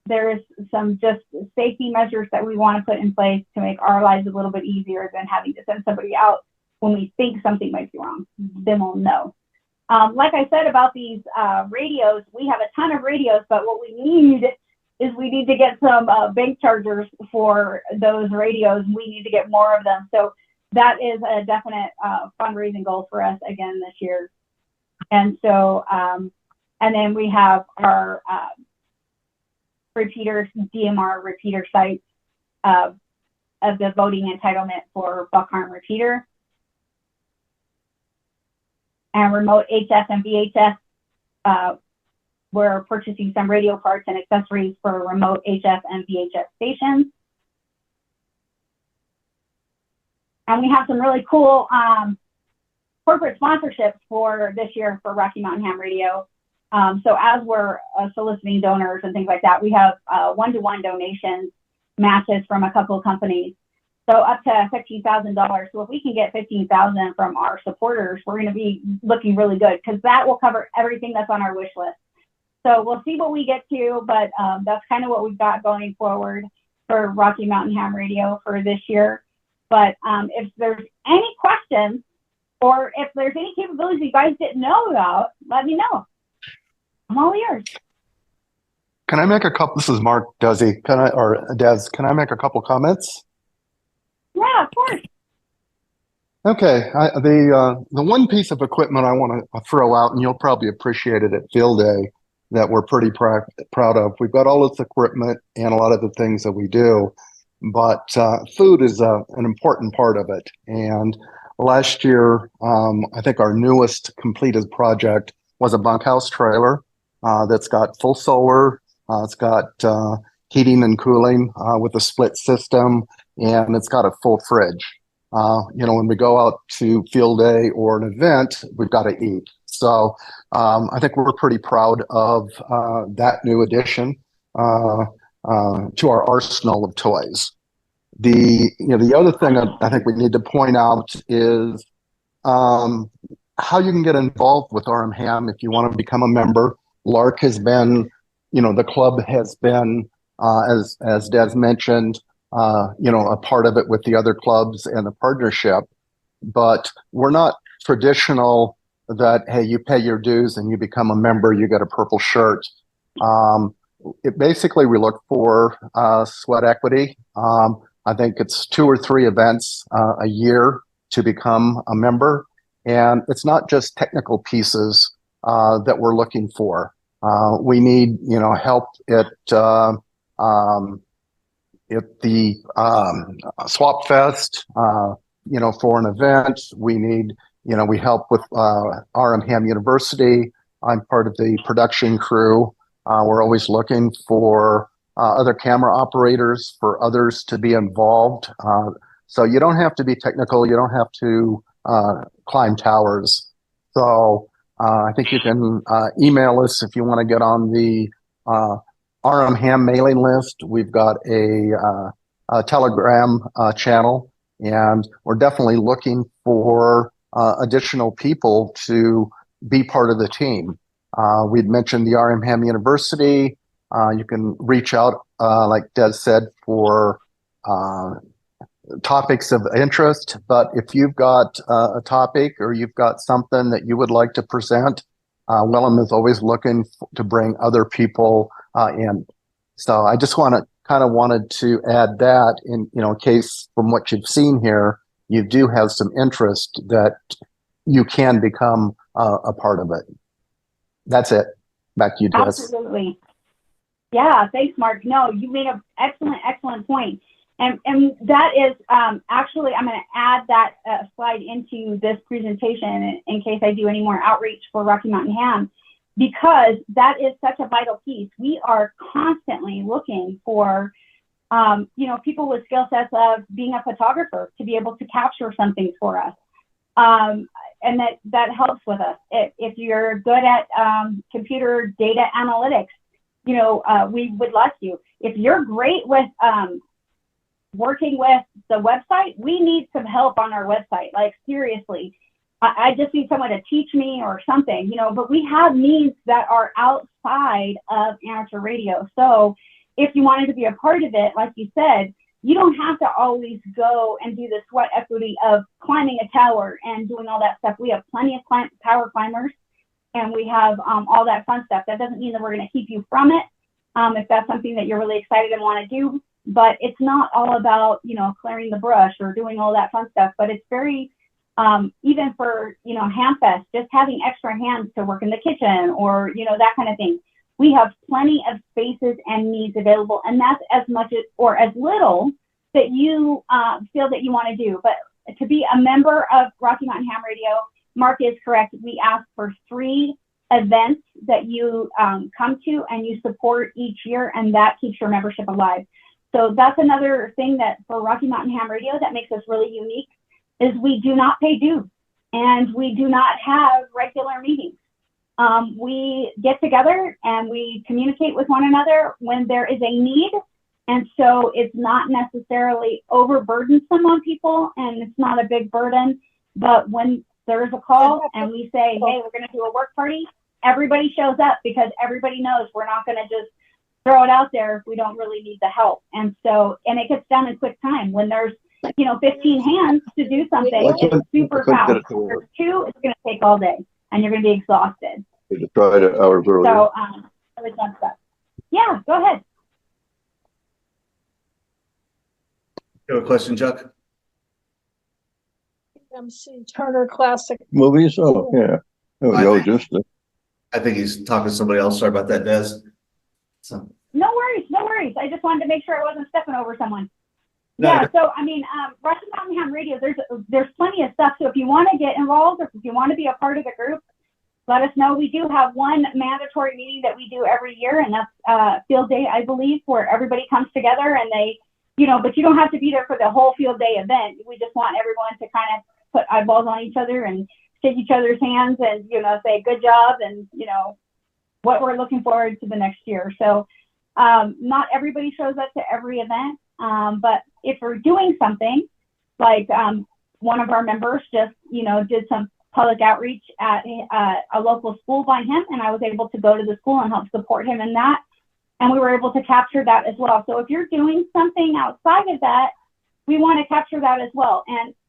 there's some just safety measures that we want to put in place to make our lives a little bit easier than having to send somebody out when we think something might be wrong. Then we'll know. Like I said about these radios, we have a ton of radios, but what we need is we need to get some bank chargers for those radios. We need to get more of them. So that is a definite fundraising goal for us again this year. And so, and then we have our repeaters, DMR repeater sites of the voting entitlement for Buckhorn repeater. And remote HF and VHF, we're purchasing some radio parts and accessories for remote HF and VHF stations. And we have some really cool corporate sponsorships for this year for Rocky Mountain Ham Radio. So as we're soliciting donors and things like that, we have one-to-one donations matches from a couple of companies. So up to $15,000. So if we can get $15,000 from our supporters, we're going to be looking really good, because that will cover everything that's on our wish list. So we'll see what we get to, but that's kind of what we've got going forward for Rocky Mountain Ham Radio for this year. But if there's any questions, or if there's any capabilities you guys didn't know about, let me know. I'm all ears. Can I make a couple? This is Mark Desi. Des? Can I make a couple comments? Yeah, of course. Okay. The one piece of equipment I want to throw out, and you'll probably appreciate it at Field Day, that we're pretty proud of. We've got all this equipment and a lot of the things that we do, but food is an important part of it. And last year, I think our newest completed project was a bunkhouse trailer that's got full solar. It's got heating and cooling with a split system, and it's got a full fridge. When we go out to Field Day or an event, we've got to eat. So I think we're pretty proud of that new addition to our arsenal of toys. The other thing I think we need to point out is how you can get involved with RMHAM if you want to become a member. LARC has been, the club has been, as Des mentioned, a part of it with the other clubs and the partnership. But we're not traditional that, hey, you pay your dues and you become a member, you get a purple shirt. Basically, we look for sweat equity. I think it's 2 or 3 events a year to become a member. And it's not just technical pieces that we're looking for. We need, help at the Swap Fest, for an event. We need, we help with RMHAM University. I'm part of the production crew. We're always looking for other camera operators, for others to be involved. So you don't have to be technical. You don't have to climb towers. So I think you can email us if you want to get on the RMHAM mailing list. We've got a Telegram channel, and we're definitely looking for additional people to be part of the team. We'd mentioned the RMHAM University. You can reach out, like Des said, for topics of interest. But if you've got a topic or you've got something that you would like to present, Willem is always looking to bring other people in. So I just wanted to add that in case from what you've seen here, you do have some interest that you can become a part of it. That's it. Back to you, Des. Absolutely. Yeah, thanks, Mark. No, you made an excellent point. And that is actually, I'm going to add that slide into this presentation in case I do any more outreach for Rocky Mountain Ham, because that is such a vital piece. We are constantly looking for, people with skill sets of being a photographer to be able to capture something for us. And that helps with us. If you're good at computer data analytics, we would love you. If you're great with working with the website, we need some help on our website. Like, seriously, I just need someone to teach me or something, but we have needs that are outside of amateur radio. So if you wanted to be a part of it, like you said, you don't have to always go and do the sweat equity of climbing a tower and doing all that stuff. We have plenty of tower climbers, and we have all that fun stuff. That doesn't mean that we're going to keep you from it if that's something that you're really excited and want to do. But it's not all about, clearing the brush or doing all that fun stuff. But it's very, even for, Hamfest, just having extra hands to work in the kitchen or, that kind of thing. We have plenty of spaces and needs available. And that's as much as, or as little that you feel that you want to do. But to be a member of Rocky Mountain Ham Radio, Mark is correct. We ask for 3 events that you come to and you support each year, and that keeps your membership alive. So that's another thing that for Rocky Mountain Ham Radio that makes us really unique is we do not pay dues and we do not have regular meetings. We get together and we communicate with one another when there is a need. And so it's not necessarily overburdensome on people and it's not a big burden. But when there's a call and we say, hey, we're going to do a work party, everybody shows up because everybody knows we're not going to just throw it out there if we don't really need the help. And so, and it gets done in quick time. When there's, 15 hands to do something, it's super fast. If there's 2, it's going to take all day and you're going to be exhausted. We tried it hours earlier. So, really fun stuff. Yeah, go ahead. You have a question, Chuck? MC Turner Classic Movies? Oh, yeah. I think he's talking to somebody else. Sorry about that, Des. So. No worries. I just wanted to make sure I wasn't stepping over someone. No. Yeah, so Rocky Mountain Ham Radio, there's plenty of stuff. So if you want to get involved or if you want to be a part of the group, let us know. We do have one mandatory meeting that we do every year, and that's field day, I believe, where everybody comes together and they, but you don't have to be there for the whole field day event. We just want everyone to kind of put eyeballs on each other and shake each other's hands and, say good job and, what we're looking forward to the next year. So not everybody shows up to every event, but if we're doing something like one of our members just, did some public outreach at a local school by him, and I was able to go to the school and help support him in that. And we were able to capture that as well. So if you're doing something outside of that, we want to capture that as well.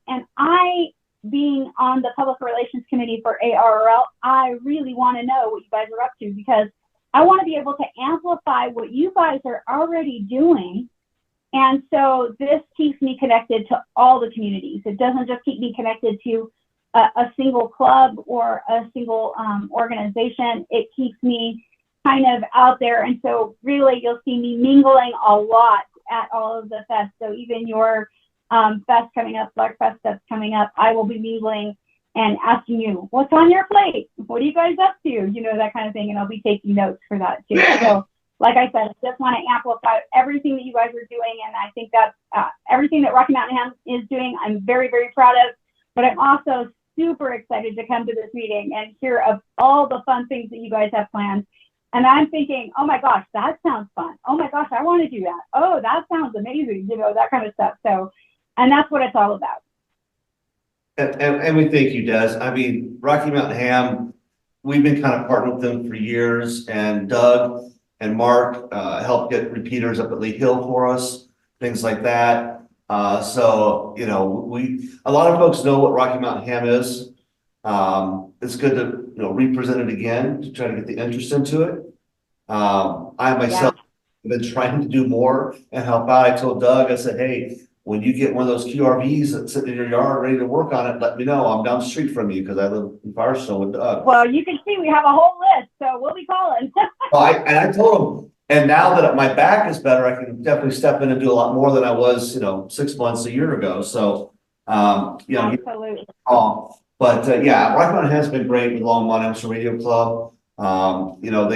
And I, being on the public relations committee for ARRL, I really want to know what you guys are up to because I want to be able to amplify what you guys are already doing. And so this keeps me connected to all the communities. It doesn't just keep me connected to a single club or a single organization. It keeps me kind of out there. And so really you'll see me mingling a lot at all of the fests. So even your fest coming up, LARC Fest that's coming up, I will be mingling and asking you, what's on your plate? What are you guys up to? You know, that kind of thing. And I'll be taking notes for that too. So like I said, I just want to amplify everything that you guys are doing. And I think that's everything that Rocky Mountain HAM is doing. I'm very, very proud of, but I'm also super excited to come to this meeting and hear of all the fun things that you guys have planned. And I'm thinking, oh my gosh, that sounds fun. Oh my gosh, I want to do that. Oh, that sounds amazing. You know, that kind of stuff. So, and that's what it's all about. And we thank you, Des. I mean, Rocky Mountain HAM, we've been kind of partnering with them for years, and Doug and Mark helped get repeaters up at Lee Hill for us, things like that. So, you know, a lot of folks know what Rocky Mountain HAM is. It's good to, you know, represent it again to try to get the interest into it. I myself have been trying to do more and help out. I told Doug, I said, hey, when you get one of those QRVs that's sitting in your yard ready to work on it, let me know. I'm down the street from you because I live in Firestone with Doug. Well, you can see we have a whole list, so we'll be calling. I told him, and now that my back is better, I can definitely step in and do a lot more than I was, you know, 6 months, a year ago. So, you know, absolutely. But yeah, Rocky Mountain has been great with Longmont Amateur Radio Club. You know,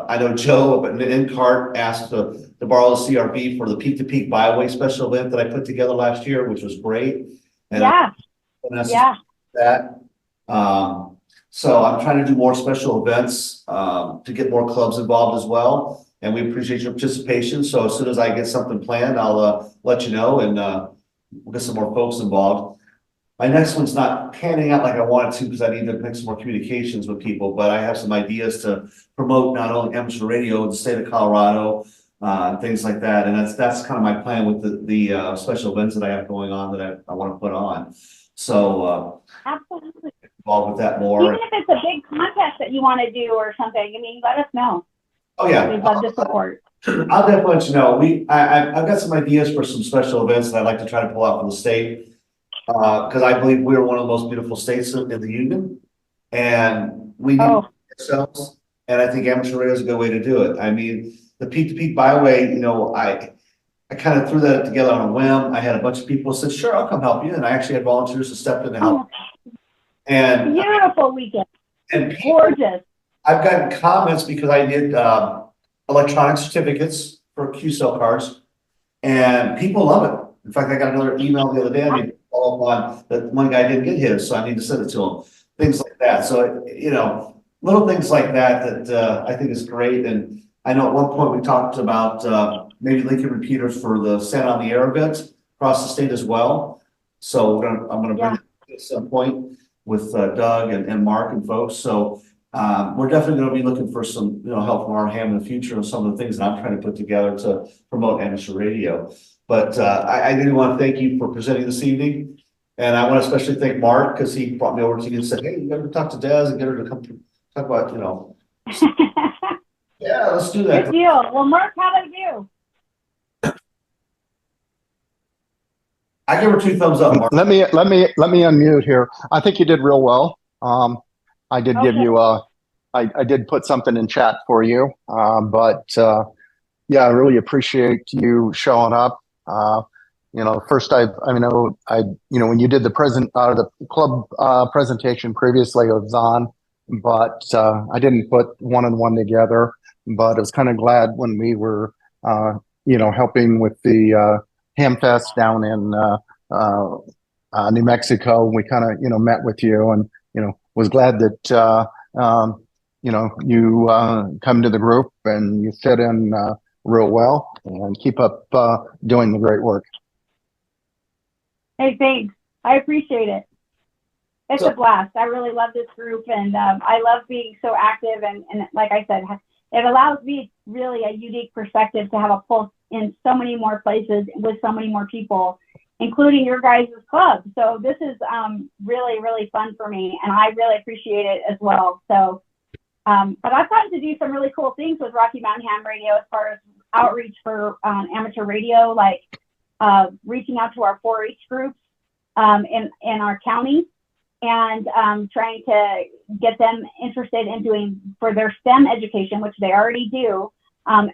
I know Joe in NCART asked to borrow the CRV for the Peak to Peak Byway special event that I put together last year, which was great. And that. So I'm trying to do more special events to get more clubs involved as well. And we appreciate your participation. So as soon as I get something planned, I'll let you know, and we'll get some more folks involved. My next one's not panning out like I wanted to because I need to make some more communications with people, but I have some ideas to promote not only amateur radio in the state of Colorado, things like that. And that's kind of my plan with the special events that I have going on that I want to put on. So absolutely involved with that more. Even if it's a big contest that you want to do or something, I mean, let us know. Oh yeah, we'd love to support. I'll definitely let you know. I've got some ideas for some special events that I'd like to try to pull out from the state. Because I believe we're one of the most beautiful states in the union, and we need ourselves. And I think amateur radio is a good way to do it. I mean, the Peak to Peak Byway, you know, I kind of threw that together on a whim. I had a bunch of people said, "Sure, I'll come help you," and I actually had volunteers to step in to help. And beautiful weekend, and gorgeous. I've gotten comments because I did electronic certificates for QCell cards, and people love it. In fact, I got another email the other day. I mean, follow up on that one guy didn't get his, so I need to send it to him. Things like that. So, you know, little things like that I think is great. And I know at one point we talked about maybe linking repeaters for the Stand on the Air event across the state as well. So I'm gonna bring it at some point with Doug and Mark and folks. So we're definitely going to be looking for some, you know, help from RMHAM in the future and some of the things that I'm trying to put together to promote amateur radio. But I do want to thank you for presenting this evening. And I want to especially thank Mark because he brought me over to you and said, hey, you got to talk to Des and get her to come talk about, you know. Yeah, let's do that. Good deal. Well, Mark, how about you? I give her 2 thumbs up, Mark. Let me unmute here. I think you did real well. I did give you I did put something in chat for you. Yeah, I really appreciate you showing up. You know, first you know, when you did the club presentation previously, it was on, but I didn't put one and one together. But I was kind of glad when we were, you know, helping with the Hamfest down in New Mexico. We kind of, you know, met with you and, you know, was glad that, you know, you come to the group and you fit in real well and keep up doing the great work. Hey, thanks. I appreciate it. It's a blast. I really love this group, and I love being so active. And like I said, it allows me really a unique perspective to have a pulse in so many more places with so many more people, including your guys' club. So this is really, really fun for me, and I really appreciate it as well. So, but I've gotten to do some really cool things with Rocky Mountain Ham Radio as far as outreach for amateur radio, like reaching out to our 4-H groups in our county and trying to get them interested in doing for their STEM education, which they already do,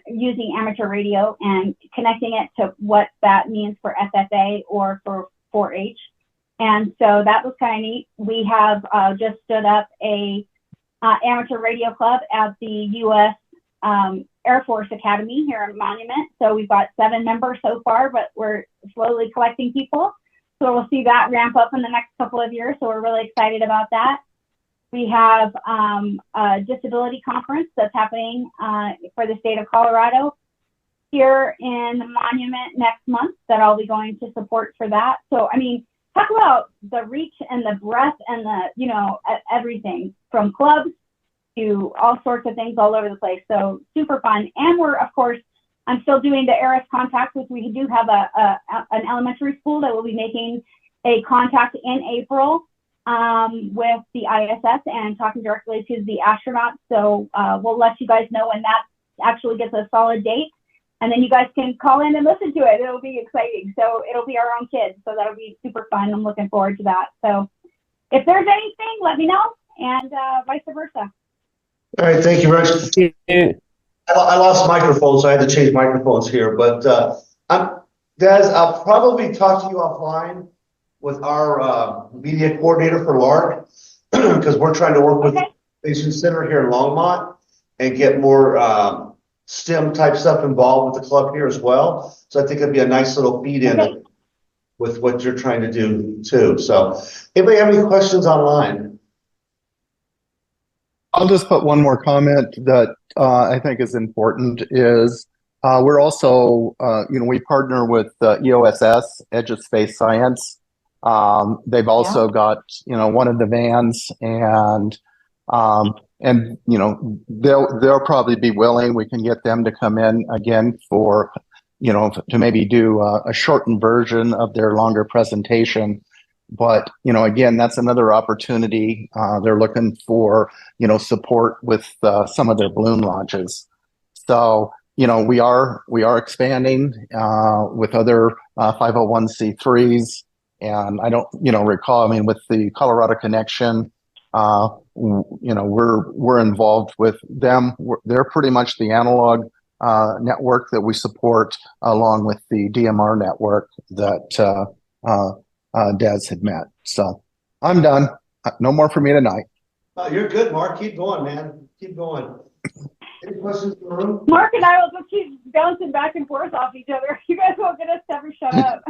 using amateur radio and connecting it to what that means for FFA or for 4-H. And so that was kind of neat. We have just stood up a amateur radio club at the U.S. Air Force Academy here in Monument. So we've got 7 members so far, but we're slowly collecting people. So we'll see that ramp up in the next couple of years. So we're really excited about that. We have a disability conference that's happening for the state of Colorado here in the Monument next month that I'll be going to support for that. So, I mean, talk about the reach and the breadth and the, you know, everything from clubs to all sorts of things all over the place. So super fun. And we're, of course, I'm still doing the ARIS contact, which we do have an elementary school that will be making a contact in April with the ISS and talking directly to the astronauts. So we'll let you guys know when that actually gets a solid date. And then you guys can call in and listen to it. It'll be exciting. So it'll be our own kids. So that'll be super fun. I'm looking forward to that. So if there's anything, let me know, and vice versa. All right, thank you, Rex. I lost microphones, so I had to change microphones here. But Des, I'll probably talk to you offline with our media coordinator for LARC because we're trying to work with the Innovation Center here in Longmont and get more STEM type stuff involved with the club here as well. So I think it'd be a nice little feed in with what you're trying to do too. So anybody have any questions online? I'll just put one more comment that I think is important is we're also, we partner with EOSS, Edge of Space Science. They've also got, one of the vans and they'll probably be willing. We can get them to come in again for, to maybe do a shortened version of their longer presentation. But, again, that's another opportunity. They're looking for, support with some of their balloon launches. So, we are expanding with other 501c3s. And I don't, recall, with the Colorado Connection, we're involved with them. They're pretty much the analog network that we support along with the DMR network that Des had met. So I'm done. No more for me tonight. You're good, Mark. Keep going, man. Keep going. Any questions in the room? Mark and I will just keep bouncing back and forth off each other. You guys won't get us to ever shut up.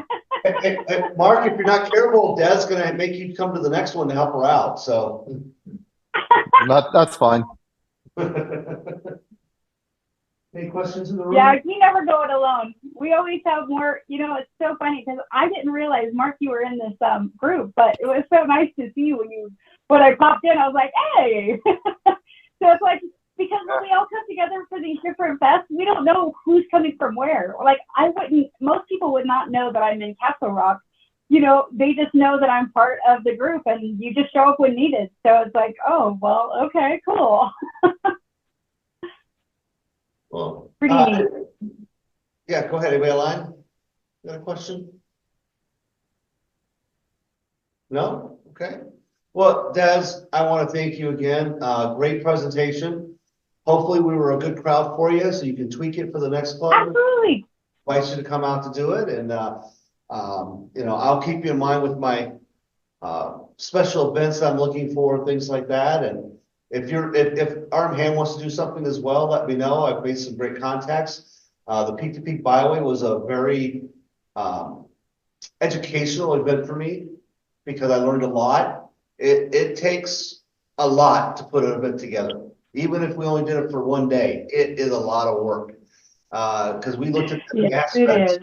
Hey, Mark, if you're not careful, Dad's going to make you come to the next one to help her out. So that's fine. Any questions in the room? Yeah, you never go it alone. We always have more, it's so funny because I didn't realize, Mark, you were in this group, but it was so nice to see you when I popped in, I was like, hey. So it's like, because when we all come together for these different fests, we don't know who's coming from where. Like most people would not know that I'm in Castle Rock. They just know that I'm part of the group and you just show up when needed. So it's like, oh, well, okay, cool. Well, pretty neat. Yeah, go ahead. Anybody online? You got a question? No? Okay. Well, Des, I want to thank you again. Great presentation. Hopefully we were a good crowd for you so you can tweak it for the next club. Absolutely. Invite you to come out to do it. And, I'll keep you in mind with my special events I'm looking for, things like that. And if RMHAM wants to do something as well, let me know. I've made some great contacts. The Peak to Peak Byway was a very educational event for me because I learned a lot. It takes a lot to put an event together. Even if we only did it for one day, it is a lot of work. Because we looked at every aspect.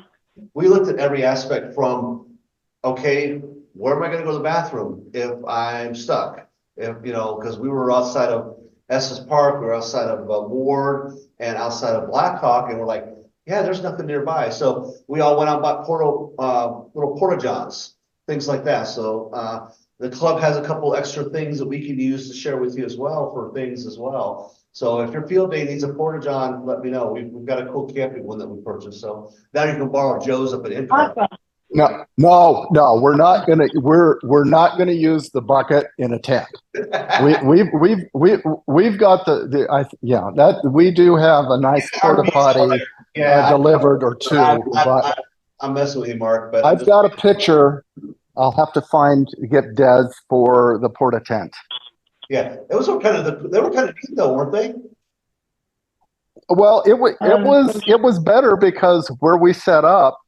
We looked at every aspect from, okay, where am I going to go to the bathroom if I'm stuck? Because we were outside of Estes Park, we were outside of Ward and outside of Blackhawk, and we're like, yeah, there's nothing nearby. So we all went out and bought little porta johns, things like that. So the club has a couple extra things that we can use to share with you as well for things as well. So if your field day needs a porta john, let me know. We've got a cool camping one that we purchased. So now you can borrow Joe's up at Improv. Awesome. No, we're not gonna use the bucket in a tent. We've got we do have a nice porta potty delivered or two. I'm messing with you, Mark, but I've got a picture I'll have to get Des for the porta tent. Yeah, those were they were kind of neat though, weren't they? Well, it was better because where we set up,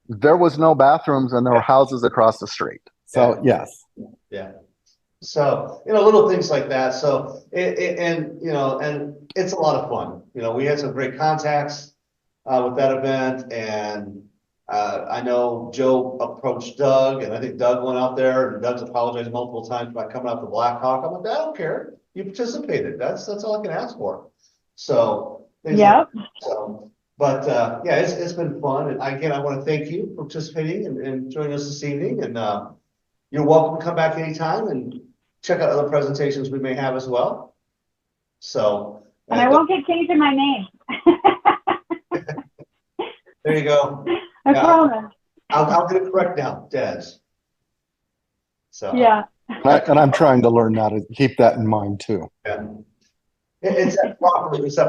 there was no bathrooms and there were houses across the street. So yes. Yeah. So, little things like that. So, and it's a lot of fun. We had some great contacts with that event, and I know Joe approached Doug, and I think Doug went out there, and Doug's apologized multiple times about coming out to Black Hawk. I'm like, I don't care. You participated. That's all I can ask for. So, Yep. But yeah, it's been fun. And again, I want to thank you for participating and joining us this evening. And you're welcome to come back anytime and check out other presentations we may have as well. So. And I won't get changing my name. There you go. I promise. I'll get it correct now, Des. So. Yeah. And I'm trying to learn how to keep that in mind too. Yeah. It's that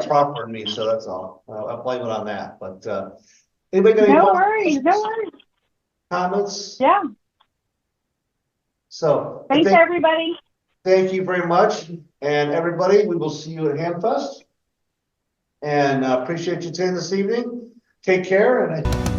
proper in me, so that's all. I'll blame it on that. But anybody got any No worries. comments? Yeah. So Thanks, everybody. Thank you very much. And everybody, we will see you at HAMFest. And appreciate you attending this evening. Take care. And